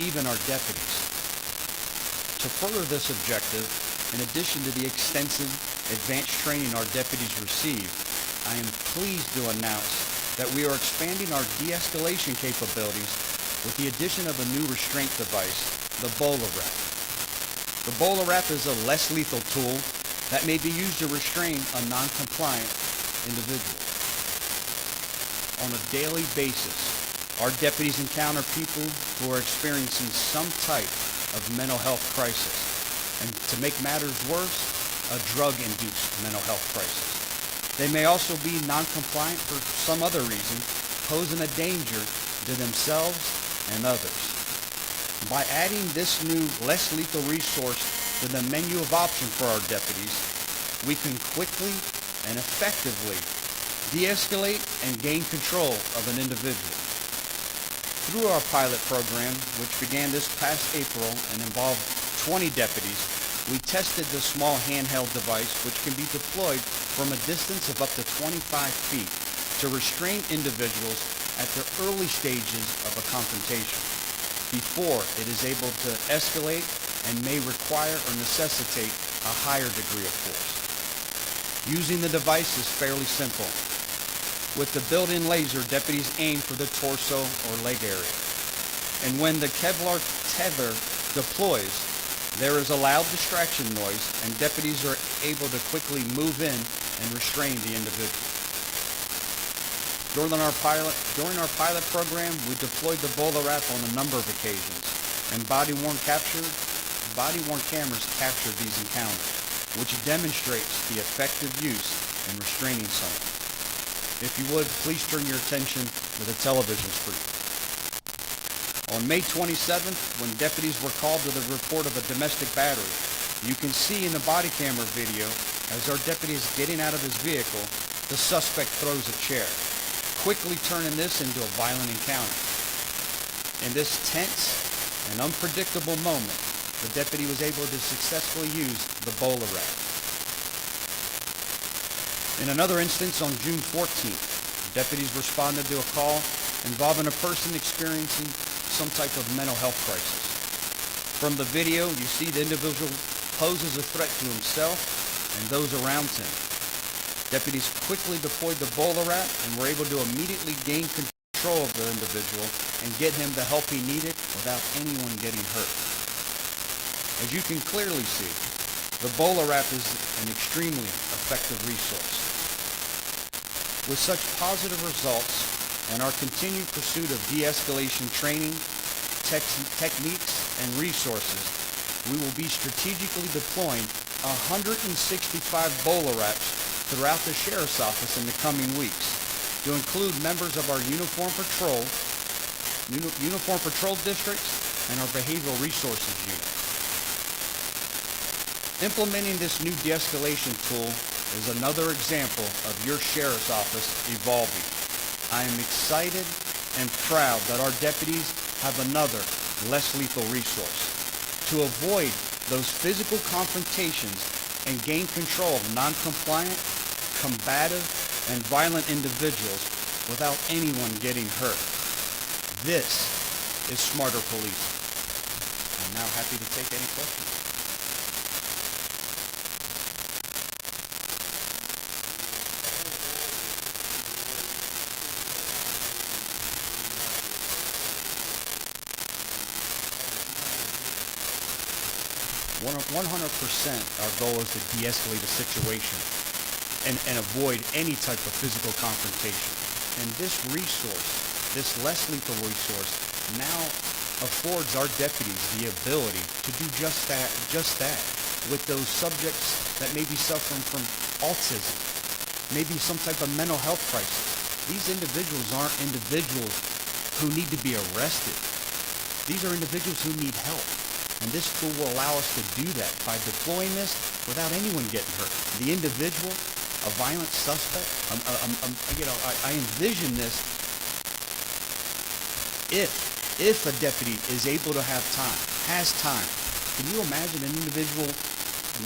even our deputies. To further this objective, in addition to the extensive advanced training our deputies receive, I am pleased to announce that we are expanding our de-escalation capabilities with the addition of a new restraint device, the BolaWrap. The BolaWrap is a less lethal tool that may be used to restrain a non-compliant individual. On a daily basis, our deputies encounter people who are experiencing some type of mental health crisis, and to make matters worse, a drug-induced mental health crisis. They may also be non-compliant for some other reason, posing a danger to themselves and others. By adding this new, less lethal resource to the menu of options for our deputies, we can quickly and effectively de-escalate and gain control of an individual. Through our pilot program, which began this past April and involved 20 deputies, we tested the small handheld device which can be deployed from a distance of up to 25 feet to restrain individuals at the early stages of a confrontation before it is able to escalate and may require or necessitate a higher degree of force. Using the device is fairly simple. With the built-in laser, deputies aim for the torso or leg area. And when the kevlar tether deploys, there is a loud distraction noise, and deputies are able to quickly move in and restrain the individual. During our pilot program, we deployed the BolaWrap on a number of occasions, and body-worn cameras captured these encounters, which demonstrates the effective use in restraining someone. If you would, please turn your attention to the television screen. On May 27th, when deputies were called to the report of a domestic battery, you can see in the body camera video, as our deputy is getting out of his vehicle, the suspect throws a chair, quickly turning this into a violent encounter. In this tense and unpredictable moment, the deputy was able to successfully use the BolaWrap. In another instance, on June 14th, deputies responded to a call involving a person experiencing some type of mental health crisis. From the video, you see the individual poses a threat to himself and those around him. Deputies quickly deployed the BolaWrap and were able to immediately gain control of the individual and get him the help he needed without anyone getting hurt. As you can clearly see, the BolaWrap is an extremely effective resource. With such positive results and our continued pursuit of de-escalation training, techniques, and resources, we will be strategically deploying 165 BolaWraps throughout the Sheriff's Office in the coming weeks, to include members of our uniform patrol districts and our behavioral resources unit. Implementing this new de-escalation tool is another example of your Sheriff's Office evolving. I am excited and proud that our deputies have another less lethal resource to avoid those physical confrontations and gain control of non-compliant, combative, and violent individuals without anyone getting hurt. This is smarter policing. I'm now happy to take any questions. 100% our goal is to de-escalate a situation and avoid any type of physical confrontation. And this resource, this less lethal resource, now affords our deputies the ability to do just that with those subjects that may be suffering from autism, maybe some type of mental health crisis. These individuals aren't individuals who need to be arrested. These are individuals who need help. And this tool will allow us to do that by deploying this without anyone getting hurt. The individual, a violent suspect, I envision this if a deputy is able to has time. Can you imagine an individual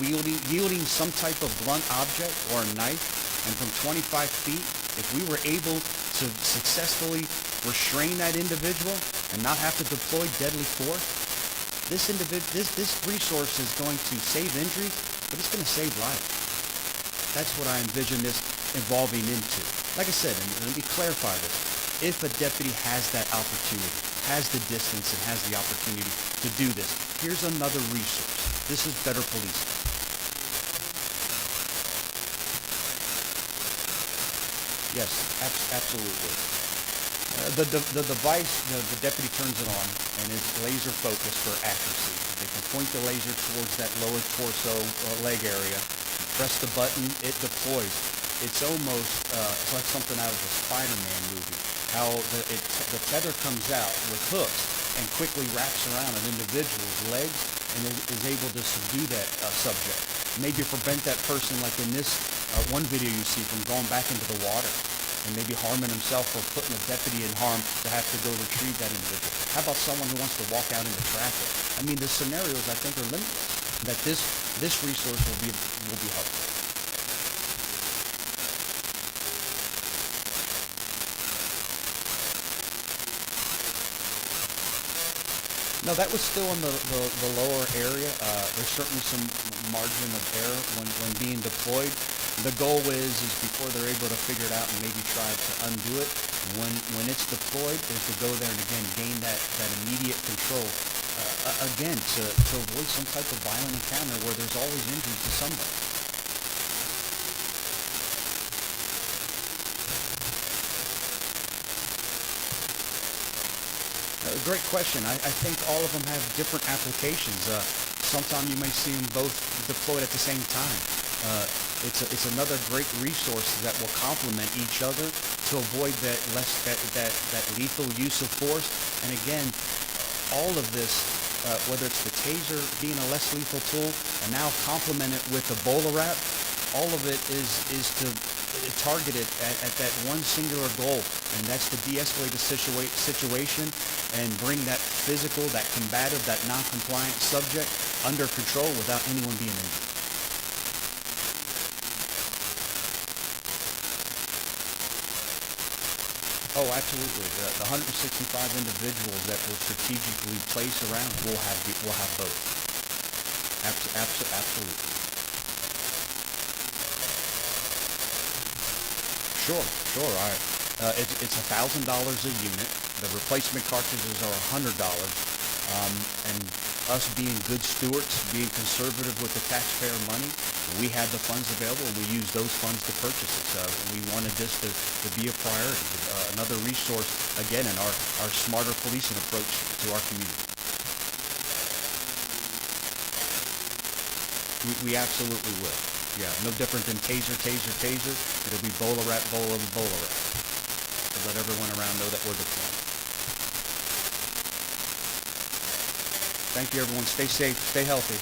wielding some type of blunt object or a knife, and from 25 feet If we were able to successfully restrain that individual and not have to deploy deadly force, this resource is going to save injuries, but it's going to save life. That's what I envision this evolving into. Like I said, and let me clarify this. If a deputy has that opportunity, has the distance, and has the opportunity to do this, here's another resource. This is better policing. Yes, absolutely. The device, the deputy turns it on and is laser focused for accuracy. They can point the laser towards that lower torso leg area, press the button, it deploys. It's almost it's like something out of a Spider-Man movie. How the tether comes out with hooks and quickly wraps around an individual's legs and is able to subdue that subject. Maybe prevent that person, like in this one video you see, from going back into the water and maybe harming himself or putting a deputy in harm to have to go retrieve that individual. How about someone who wants to walk out into traffic? I mean, the scenarios, I think, are limitless. That this resource will be helpful. No, that was still in the lower area. There's certainly some margin of error when being deployed. The goal is before they're able to figure it out and maybe try to undo it, when it's deployed, is to go there and again gain that immediate control. Again, to avoid some type of violent encounter where there's always injuries to somebody. Great question. I think all of them have different applications. Sometimes you may see them both deployed at the same time. It's another great resource that will complement each other to avoid that lethal use of force. And again, all of this, whether it's the taser being a less lethal tool, and now complement it with the BolaWrap, all of it is to target it at that one singular goal, and that's to de-escalate the situation and bring that physical, that combative, that non-compliant subject under control without anyone being injured. Oh, absolutely. The 165 individuals that we'll strategically place around will have both. Absolutely. Sure. It's $1,000 a unit. The replacement cartridges are $100. And us being good stewards, being conservative with the taxpayer money, we had the funds available and we used those funds to purchase it. So we wanted this to be a priority. Another resource, again, in our smarter policing approach to our community. We absolutely will. Yeah, no different than taser. It'll be BolaWrap, Bola, and BolaWrap to let everyone around know that we're deploying. Thank you, everyone. Stay safe. Stay healthy.